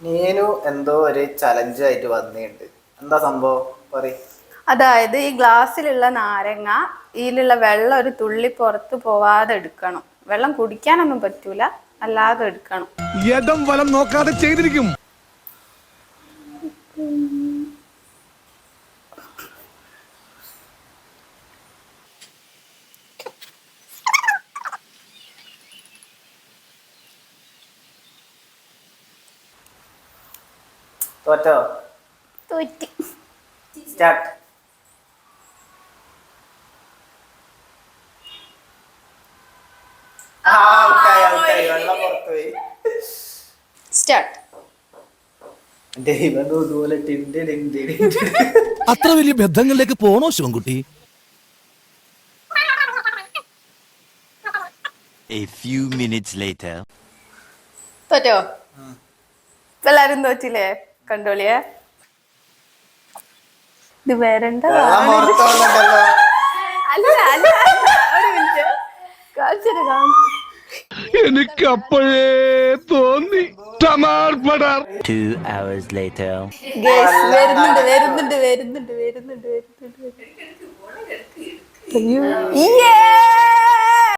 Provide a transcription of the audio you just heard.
നീനു എന്തോ ഒരു ചലഞ്ച് ആയിട്ട് വന്നിട്ടുണ്ട്. എന്താ സംഭവം പറ. അതായത് ഈ ഗ്ലാസ്സിലുള്ള നാരങ്ങ ഇതിലുള്ള വെള്ളം ഒരു തുള്ളി പുറത്ത് പോവാതെ എടുക്കണം. വെള്ളം കുടിക്കാനൊന്നും പറ്റൂല, അല്ലാതെ എടുക്കണം. യഥം വലം നോക്കാതെ ചെയ്തിരിക്കും. തോറ്റോ? തോറ്റി. സ്റ്റാർട്ട്. വെള്ളം പുറത്തുപോയി. സ്റ്റാർട്ട്. ദൈവം ഇതുപോലെ ടിൻഡ് ടിൻഡ് അത്ര വലിയ ബന്ധങ്ങളിലേക്ക് പോണോ Sivankutty? A few minutes later. തോറ്റോ? എല്ലാരും തോറ്റില്ലേ? കണ്ടോളിയേ. ഇത് വരണ്ട. വെള്ളം പുറത്ത് വന്നിട്ടല്ലോ. അല്ല അല്ല, ഒരു മിനിറ്റ് കാണിച്ചു. എനിക്ക് അപ്പോഴേ തോന്നി. 2 hours later. വരുന്നുണ്ട് വരുന്നുണ്ട് വരുന്നുണ്ട് വരുന്നുണ്ട് വരുന്നുണ്ട്. അയ്യോ.